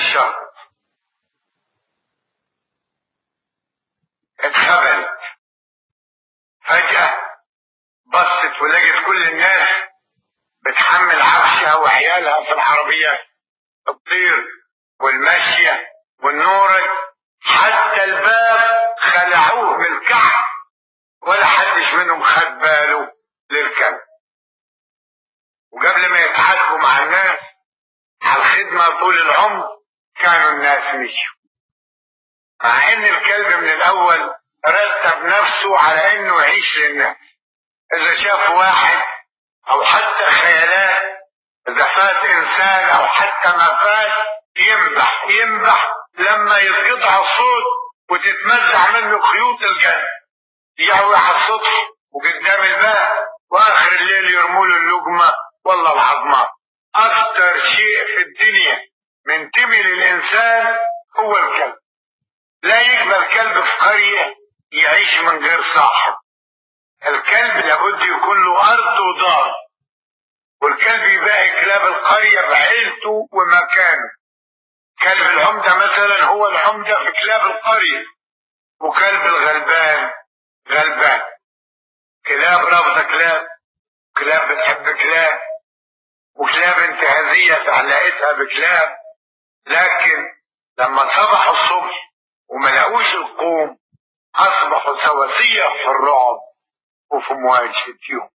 الشهر اتخبلت فجأة، بصت ولقت كل الناس بتحمل عفشها وعيالها في العربيات، الطير والماشية والنورج، حتى الباب خلعوه من الكعب ولا حدش منهم خد باله للكلب. وقبل ما يتعاتبوا مع الناس على الخدمة طول العمر كانوا الناس مشوا، مع ان الكلب من الاول رتب نفسه على انه يعيش للناس. اذا شاف واحد او حتى خيالات، اذا فات انسان او حتى ما فات، ينبح لما يتقطع الصوت وتتمزع منه خيوط الجنة، يعوي على السطح وقدام الباب، واخر الليل يرموله اللقمة والله العظمة. اكتر شيء في الدنيا منتمي للانسان هو الكلب. لا يقبل كلب في قرية يعيش من غير صاحب. الكلب لابد يكون له ارض ودار، والكلب يبقى كلاب القرية بعيلته ومكانه. كلب العمدة مثلا هو العمدة في كلاب القرية، وكلب الغلبان غلبان. كلاب رافضة كلاب، كلاب بتحب كلاب، وكلاب انتهازية في علاقتها بكلاب. لكن لما صبحوا الصبح وما لقوش القوم، اصبحوا سواسية في الرعب وفي مواجهتهم.